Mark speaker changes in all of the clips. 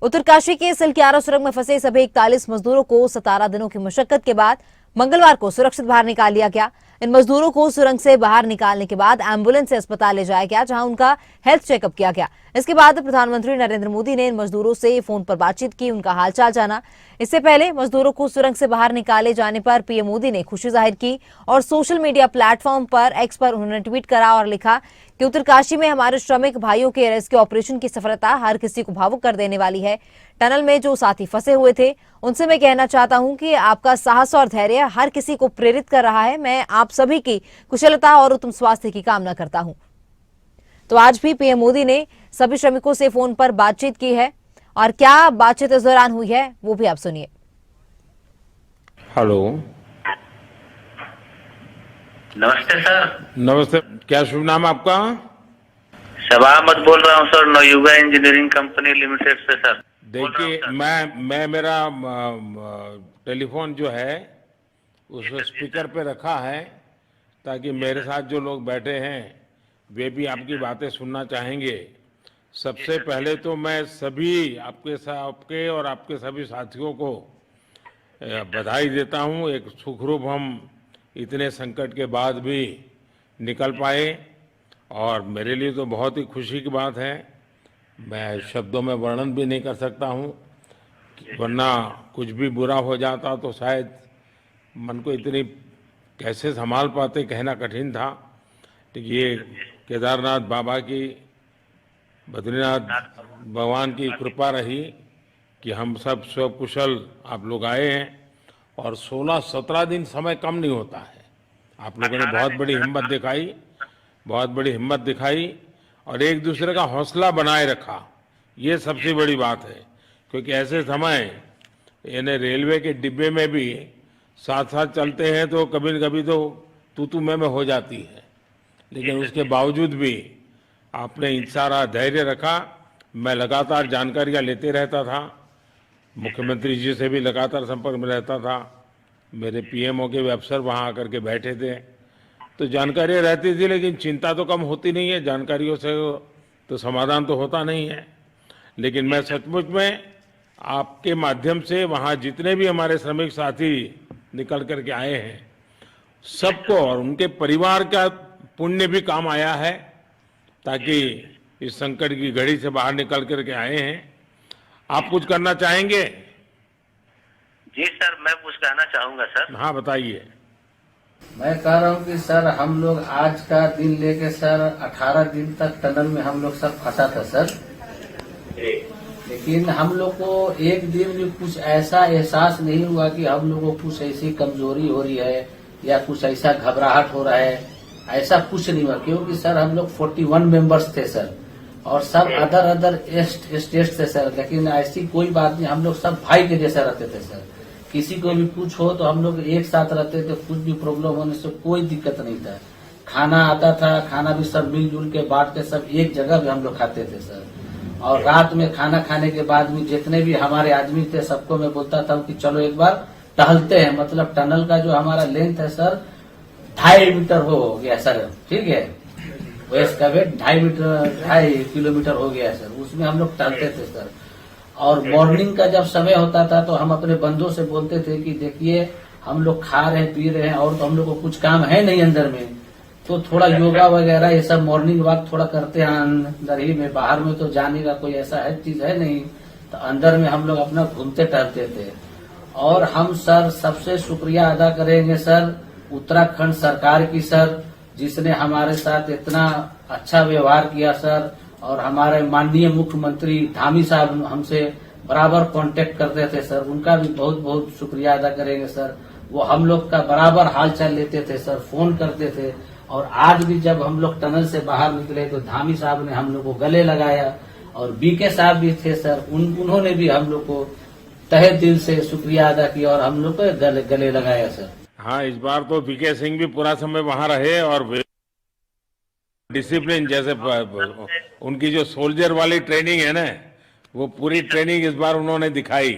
Speaker 1: उत्तरकाशी के सिलक्यारा सुरंग में फंसे सभी 41 मजदूरों को 17 दिनों की मशक्कत के बाद मंगलवार को सुरक्षित बाहर निकाल लिया गया। इन मजदूरों को सुरंग से बाहर निकालने के बाद एम्बुलेंस से अस्पताल ले जाया गया, जहां उनका हेल्थ चेकअप किया गया। इसके बाद प्रधानमंत्री नरेंद्र मोदी ने इन मजदूरों से फोन पर बातचीत की, उनका हालचाल जाना। इससे पहले मजदूरों को सुरंग से बाहर निकाले जाने पर पीएम मोदी ने खुशी जाहिर की और सोशल मीडिया प्लेटफॉर्म पर एक्स पर उन्होंने ट्वीट करा और लिखा कि उत्तरकाशी में हमारे श्रमिक भाइयों के रेस्क्यू ऑपरेशन की सफलता हर किसी को भावुक कर देने वाली है। टनल में जो साथी फंसे हुए थे उनसे मैं कहना चाहता हूं कि आपका साहस और धैर्य हर किसी को प्रेरित कर रहा है। मैं आप सभी की कुशलता और उत्तम स्वास्थ्य की कामना करता हूं। तो आज भी पीएम मोदी ने सभी श्रमिकों से फोन पर बातचीत की है और क्या बातचीत इस दौरान हुई है वो भी आप सुनिए।
Speaker 2: हेलो,
Speaker 3: नमस्ते सर।
Speaker 2: नमस्ते। क्या शुभ नाम आपका?
Speaker 3: शबा अहमद बोल रहा हूँ sir, Navayuga engineering company limited से सर।
Speaker 2: देखिए, मैं मेरा टेलीफोन जो है उस स्पीकर पे रखा है ताकि मेरे साथ जो लोग बैठे हैं वे भी आपकी बातें सुनना चाहेंगे। सबसे पहले तो मैं सभी आपके और आपके सभी साथियों को बधाई देता हूं। एक सुखरूप हम इतने संकट के बाद भी निकल पाए और मेरे लिए तो बहुत ही खुशी की बात है। मैं शब्दों में वर्णन भी नहीं कर सकता हूं, वरना कुछ भी बुरा हो जाता तो शायद मन को इतनी कैसे संभाल पाते कहना कठिन था। तो ये केदारनाथ बाबा की, बद्रीनाथ भगवान की कृपा रही कि हम सब स्वकुशल आप लोग आए हैं और 16-17 दिन समय कम नहीं होता है। आप लोगों ने बहुत बड़ी हिम्मत दिखाई और एक दूसरे का हौसला बनाए रखा। ये सबसे बड़ी बात है, क्योंकि ऐसे समय यानी रेलवे के डिब्बे में भी साथ साथ चलते हैं तो कभी न कभी तो तू मैं हो जाती है, लेकिन उसके बावजूद भी आपने सारा धैर्य रखा। मैं लगातार जानकारियां लेते रहता था, मुख्यमंत्री जी से भी लगातार संपर्क में रहता था, मेरे पीएमओ के भी अफसर वहाँ आकर के बैठे थे, तो जानकारियाँ रहती थी, लेकिन चिंता तो कम होती नहीं है। जानकारियों से तो समाधान तो होता नहीं है। लेकिन मैं सचमुच में आपके माध्यम से वहाँ जितने भी हमारे श्रमिक साथी निकल करके आए हैं सबको और उनके परिवार का पुण्य भी काम आया है, ताकि इस संकट की घड़ी से बाहर निकल करके आए हैं। आप कुछ करना चाहेंगे?
Speaker 3: जी सर, मैं कुछ कहना चाहूंगा सर।
Speaker 2: हाँ, बताइए।
Speaker 4: मैं कह रहा हूँ कि सर हम लोग आज का दिन लेके सर 18 दिन तक टनल में हम लोग सब फंसा था सर, लेकिन हम लोग को एक दिन भी कुछ ऐसा एहसास नहीं हुआ कि हम लोगों को कुछ ऐसी कमजोरी हो रही है या कुछ ऐसा घबराहट हो रहा है। ऐसा कुछ नहीं हुआ, क्योंकि सर हम लोग 41 मेंबर्स थे सर और सब अदर स्टेट से सर, लेकिन ऐसी कोई बात नहीं। हम लोग सब भाई के जैसा रहते थे सर। किसी को भी कुछ हो तो हम लोग एक साथ रहते थे, कुछ भी प्रॉब्लम होने से कोई दिक्कत नहीं था। खाना आता था, खाना भी सब मिलजुल के बांट के सब एक जगह भी हम लोग खाते थे सर। और रात में खाना खाने के बाद भी जितने भी हमारे आदमी थे सबको मैं बोलता था कि चलो एक बार टहलते हैं। मतलब टनल का जो हमारा लेंथ है सर 2.5 मीटर हो गया सर, ठीक है, वेस्ट का वेट 2.5 किलोमीटर हो गया सर। उसमें हम लोग टहलते थे सर। और मॉर्निंग का जब समय होता था तो हम अपने बंदों से बोलते थे कि देखिए हम लोग खा रहे हैं, पी रहे हैं और तो हम लोग को कुछ काम है नहीं अंदर में, तो थोड़ा योगा वगैरह ये सब मॉर्निंग वॉक थोड़ा करते हैं अंदर ही में। बाहर में तो जाने का कोई ऐसा है चीज है नहीं, तो अंदर में हम लोग अपना घूमते टहलते थे। और हम सर सबसे शुक्रिया अदा करेंगे सर उत्तराखंड सरकार की सर, जिसने हमारे साथ इतना अच्छा व्यवहार किया सर। और हमारे माननीय मुख्यमंत्री धामी साहब हमसे बराबर कांटेक्ट करते थे सर, उनका भी बहुत बहुत शुक्रिया अदा करेंगे सर। वो हम लोग का बराबर हालचाल लेते थे सर, फोन करते थे। और आज भी जब हम लोग टनल से बाहर निकले तो धामी साहब ने हम लोग को गले लगाया और बीके साहब भी थे सर, उन्होंने भी हम लोग को तहे दिल से शुक्रिया अदा किया और हम लोग को गले लगाया सर।
Speaker 2: हाँ, इस बार तो बीके सिंह भी पूरा समय वहां रहे और डिसिप्लिन जैसे उनकी जो सोल्जर वाली ट्रेनिंग है ना, वो पूरी ट्रेनिंग इस बार उन्होंने दिखाई।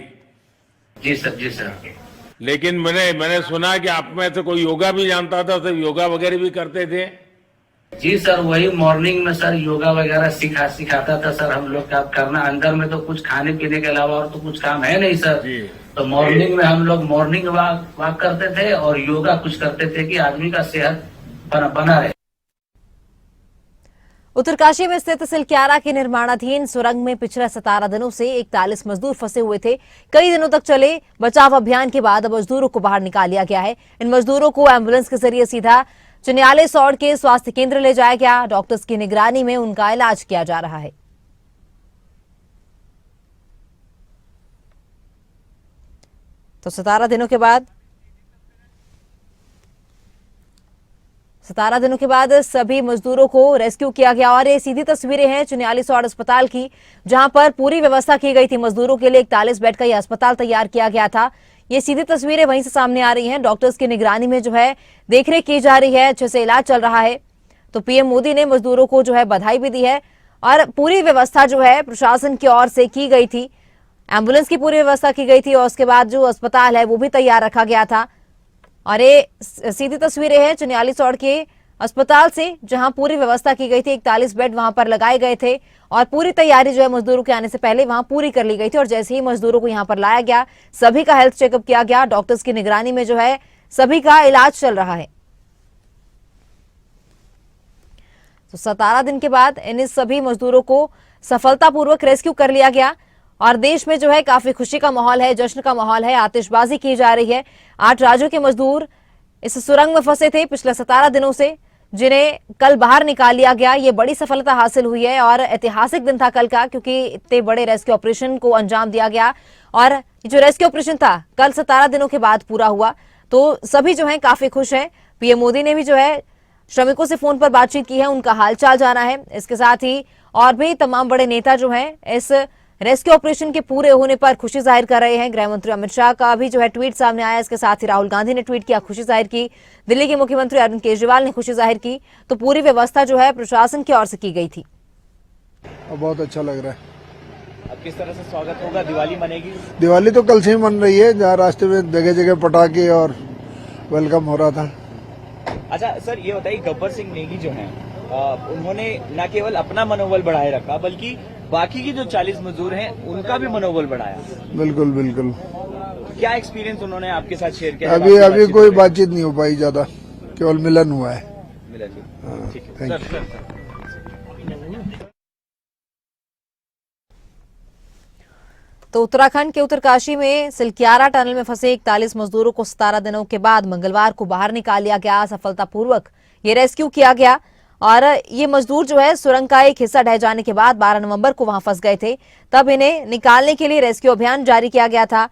Speaker 3: जी सर, जी सर।
Speaker 2: लेकिन मैंने सुना कि आप में से कोई योगा भी जानता था, तो योगा वगैरह भी करते थे।
Speaker 4: जी सर, वही मॉर्निंग में सर योगा वगैरह सिखाता था सर हम लोग का करना। अंदर में तो कुछ खाने पीने के अलावा और तो कुछ काम है नहीं सर।
Speaker 2: जी।
Speaker 4: तो मॉर्निंग में हम लोग मॉर्निंग वॉक करते थे और योगा कुछ करते थे कि आदमी का सेहत बना रहे।
Speaker 1: उत्तरकाशी में स्थित सिलक्यारा के निर्माणाधीन सुरंग में पिछले 17 दिनों से 41 मजदूर फंसे हुए थे। कई दिनों तक चले बचाव अभियान के बाद मजदूरों को बाहर निकाल लिया गया है। इन मजदूरों को एम्बुलेंस के जरिए सीधा चिन्याले सौड़ के स्वास्थ्य केंद्र ले जाया गया। डॉक्टर्स की निगरानी में उनका इलाज किया जा रहा है। तो 17 दिनों के बाद सभी मजदूरों को रेस्क्यू किया गया और ये सीधी तस्वीरें हैं चिन्याली सौड़ अस्पताल की, जहां पर पूरी व्यवस्था की गई थी। मजदूरों के लिए 41 बेड का यह अस्पताल तैयार किया गया था। ये सीधी तस्वीरें वहीं से सामने आ रही हैं। डॉक्टर्स की निगरानी में जो है देखरेख की जा रही है, अच्छे से इलाज चल रहा है। तो पीएम मोदी ने मजदूरों को जो है बधाई भी दी है और पूरी व्यवस्था जो है प्रशासन की ओर से की गई थी। एम्बुलेंस की पूरी व्यवस्था की गई थी और उसके बाद जो अस्पताल है वो भी तैयार रखा गया था। और ये सीधी तस्वीरें हैं चिन्याली सौड़ के अस्पताल से, जहां पूरी व्यवस्था की गई थी। 41 बेड वहां पर लगाए गए थे और पूरी तैयारी जो है मजदूरों के आने से पहले वहां पूरी कर ली गई थी। और जैसे ही मजदूरों को यहां पर लाया गया, सभी का हेल्थ चेकअप किया गया। डॉक्टर्स की निगरानी में जो है सभी का इलाज चल रहा है। तो 17 दिन के बाद इन सभी मजदूरों को सफलतापूर्वक रेस्क्यू कर लिया गया और देश में जो है काफी खुशी का माहौल है, जश्न का माहौल है, आतिशबाजी की जा रही है। 8 राज्यों के मजदूर इस सुरंग में फंसे थे पिछले 17 दिनों से, जिन्हें कल बाहर निकाल लिया गया। ये बड़ी सफलता हासिल हुई है और ऐतिहासिक दिन था कल का, क्योंकि इतने बड़े रेस्क्यू ऑपरेशन को अंजाम दिया गया और जो रेस्क्यू ऑपरेशन था कल 17 दिनों के बाद पूरा हुआ। तो सभी जो है काफी खुश हैं। पीएम मोदी ने भी जो है श्रमिकों से फोन पर बातचीत की है, उनका हालचाल जाना है। इसके साथ ही और भी तमाम बड़े नेता जो हैं इस रेस्क्यू ऑपरेशन के पूरे होने पर खुशी जाहिर कर रहे हैं। गृह मंत्री अमित शाह का भी जो है ट्वीट सामने आया। इसके साथ ही राहुल गांधी ने ट्वीट किया, खुशी जाहिर की। दिल्ली के मुख्यमंत्री अरविंद केजरीवाल ने खुशी जाहिर की। तो पूरी व्यवस्था जो है प्रशासन की ओर से की गई थी।
Speaker 5: बहुत अच्छा लग रहा है।
Speaker 6: अब किस तरह से स्वागत होगा, दिवाली मनेगी?
Speaker 5: दिवाली तो कल से ही मन रही है, जहाँ रास्ते में जगह जगह पटाखे और वेलकम हो रहा था।
Speaker 6: अच्छा सर, ये बताइए, गब्बर सिंह नेगी जो हैं उन्होंने न केवल अपना मनोबल बढ़ाए रखा बल्कि बाकी की जो 40 मजदूर हैं उनका भी मनोबल बढ़ाया।
Speaker 5: बिल्कुल बिल्कुल।
Speaker 6: क्या एक्सपीरियंस उन्होंने आपके साथ शेयर किया?
Speaker 5: अभी कोई बातचीत नहीं हो पाई ज्यादा, केवल मिलन हुआ है।
Speaker 6: मिला जी, ठीक है
Speaker 5: थैंक यू।
Speaker 6: सर।
Speaker 1: तो उत्तराखंड के उत्तरकाशी में सिलक्यारा टनल में फंसे 41 मजदूरों को 17 दिनों के बाद मंगलवार को बाहर निकाल लिया गया। सफलतापूर्वक ये रेस्क्यू किया गया और ये मजदूर जो है सुरंग का एक हिस्सा ढह जाने के बाद 12 नवंबर को वहां फंस गए थे। तब इन्हें निकालने के लिए रेस्क्यू अभियान जारी किया गया था।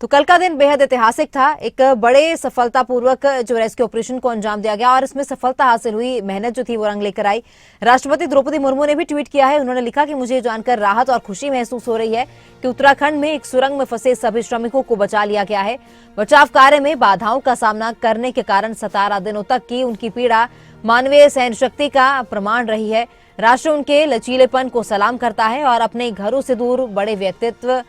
Speaker 1: तो कल का दिन बेहद ऐतिहासिक था। एक बड़े सफलतापूर्वक जो रेस्क्यू ऑपरेशन को अंजाम दिया गया और इसमें सफलता हासिल हुई, मेहनत जो थी वो रंग लेकर आई। राष्ट्रपति द्रौपदी मुर्मू ने भी ट्वीट किया है। उन्होंने लिखा कि मुझे जानकर राहत और खुशी महसूस हो रही है कि उत्तराखंड में एक सुरंग में फंसे सभी श्रमिकों को बचा लिया गया है। बचाव कार्य में बाधाओं का सामना करने के कारण 17 दिनों तक की उनकी पीड़ा मानवीय सहन शक्ति का प्रमाण रही है। राष्ट्र उनके लचीलेपन को सलाम करता है और अपने घरों से दूर बड़े व्यक्तित्व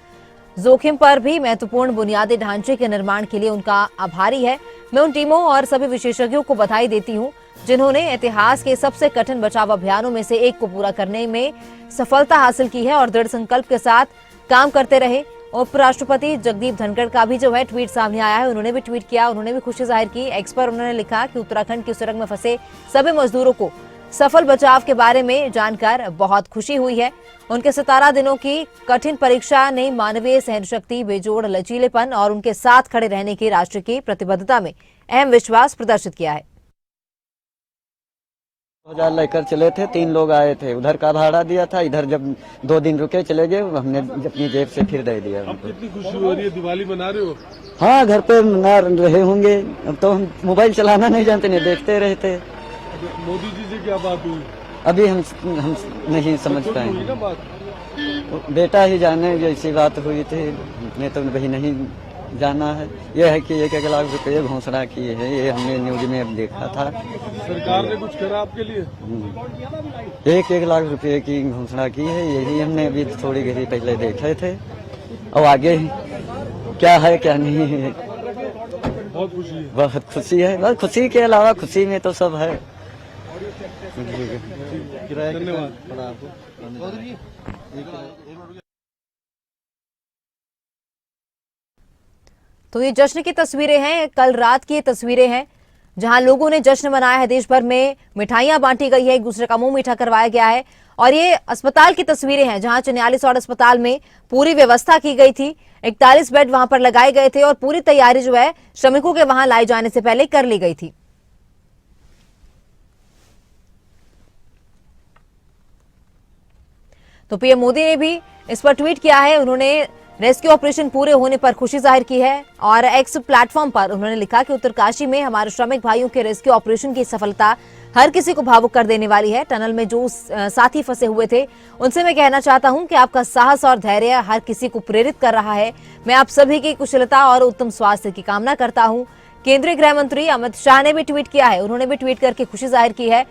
Speaker 1: जोखिम पर भी महत्वपूर्ण बुनियादी ढांचे के निर्माण के लिए उनका आभारी है। मैं उन टीमों और सभी विशेषज्ञों को बधाई देती हूं जिन्होंने इतिहास के सबसे कठिन बचाव अभियानों में से एक को पूरा करने में सफलता हासिल की है और दृढ़ संकल्प के साथ काम करते रहे। उपराष्ट्रपति जगदीप धनखड़ का भी जो है ट्वीट सामने आया है। उन्होंने भी ट्वीट किया, उन्होंने भी खुशी जाहिर की। एक्स पर उन्होंने लिखा कि उत्तराखंड की सुरंग में फंसे सभी मजदूरों को सफल बचाव के बारे में जानकर बहुत खुशी हुई है। उनके 17 दिनों की कठिन परीक्षा ने मानवीय सहनशक्ति, बेजोड़ लचीलेपन और उनके साथ खड़े रहने की राष्ट्र की प्रतिबद्धता में अहम विश्वास प्रदर्शित किया है।
Speaker 7: 2000 लेकर चले थे, 3 लोग आए थे, उधर का भाड़ा दिया था, इधर जब 2 दिन रुके चले गए, हमने अपनी जेब से फिर दे दिया।
Speaker 8: अब कितनी खुशी हो रही है, दिवाली मना रहे हो?
Speaker 7: हाँ, घर पे मना रहे होंगे। अब तो हम मोबाइल चलाना नहीं जानते, नहीं देखते रहते।
Speaker 8: मोदी जी से क्या बात हुई?
Speaker 7: अभी हम नहीं समझ पाए। बेटा ही जाने जैसी बात हुई थी, मैं तो वही नहीं जाना है। यह है कि 1-1 लाख रुपए घोषणा किए हैं, ये हमने न्यूज में अब देखा था।
Speaker 8: सरकार ने कुछ करा आपके लिए?
Speaker 7: 1-1 लाख रुपए की घोषणा की है, यही हमने अभी थोड़ी देर पहले देखे थे और आगे क्या है क्या नहीं है।
Speaker 8: बहुत खुशी है।
Speaker 7: बहुत खुशी है, बस खुशी के अलावा खुशी में तो सब है।
Speaker 8: धन्यवाद।
Speaker 1: तो ये जश्न की तस्वीरें हैं, कल रात की ये तस्वीरें हैं जहां लोगों ने जश्न मनाया है। देश भर में मिठाइयां बांटी गई है, एक दूसरे का मुंह मीठा करवाया गया है। और ये अस्पताल की तस्वीरें हैं जहां चिन्यालीसौड़ अस्पताल में पूरी व्यवस्था की गई थी। 41 बेड वहां पर लगाए गए थे और पूरी तैयारी जो है श्रमिकों के वहां लाए जाने से पहले कर ली गई थी। तो पीएम मोदी ने भी इस पर ट्वीट किया है। उन्होंने रेस्क्यू ऑपरेशन पूरे होने पर खुशी जाहिर की है और एक्स प्लेटफॉर्म पर उन्होंने लिखा कि उत्तरकाशी में हमारे श्रमिक भाइयों के रेस्क्यू ऑपरेशन की सफलता हर किसी को भावुक कर देने वाली है। टनल में जो साथी फंसे हुए थे उनसे मैं कहना चाहता हूं कि आपका साहस और धैर्य हर किसी को प्रेरित कर रहा है। मैं आप सभी की कुशलता और उत्तम स्वास्थ्य की कामना करता हूं। केंद्रीय गृह मंत्री अमित शाह ने भी ट्वीट किया है, उन्होंने भी ट्वीट करके खुशी जाहिर की है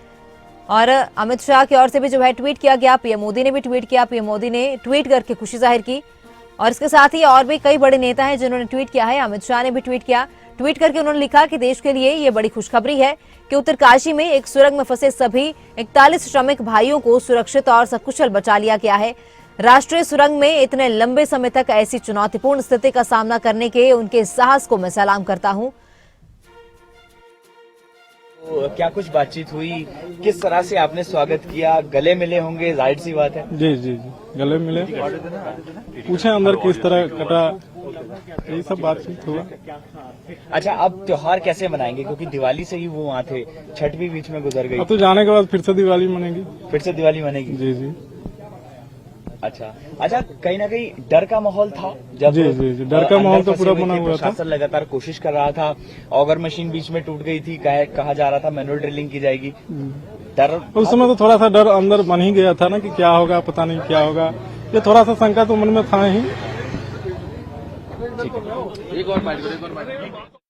Speaker 1: और अमित शाह की ओर से भी जो है ट्वीट किया गया। पीएम मोदी ने भी ट्वीट किया, पीएम मोदी ने ट्वीट करके खुशी जाहिर की और इसके साथ ही और भी कई बड़े नेता हैं जिन्होंने ट्वीट किया है। अमित शाह ने भी ट्वीट किया, ट्वीट करके उन्होंने लिखा कि देश के लिए ये बड़ी खुशखबरी है कि उत्तरकाशी में एक सुरंग में फंसे सभी 41 श्रमिक भाइयों को सुरक्षित और सकुशल बचा लिया गया है। राष्ट्रीय सुरंग में इतने लंबे समय तक ऐसी चुनौतीपूर्ण स्थिति का सामना करने के उनके साहस को मैं सलाम करता हूं।
Speaker 6: तो क्या कुछ बातचीत हुई, किस तरह से आपने स्वागत किया, गले मिले होंगे, जाहिर सी बात है।
Speaker 8: जी जी जी, गले मिले, पूछे अंदर किस तरह कटा, यही सब बातचीत हुआ।
Speaker 6: अच्छा, अब त्योहार कैसे मनाएंगे, क्योंकि दिवाली से ही वो वहाँ थे, छठ भी बीच में गुजर गई।
Speaker 8: अब तो जाने के बाद फिर से दिवाली मनेगी।
Speaker 6: फिर से दिवाली मनेगी।
Speaker 8: जी जी।
Speaker 6: अच्छा, कहीं ना कहीं डर का माहौल था जब।
Speaker 8: जी जी जी, डर का माहौल तो पूरा बना हुआ था।
Speaker 6: प्रशासन लगातार कोशिश कर रहा था, ऑगर मशीन बीच में टूट गई थी, कहा जा रहा था मैनुअल ड्रिलिंग की जाएगी। डर
Speaker 8: उस समय तो थोड़ा सा डर अंदर बन ही गया था ना कि क्या होगा, पता नहीं क्या होगा, ये थोड़ा सा शंका तो मन में था ही।
Speaker 6: ठीक है। एक और बात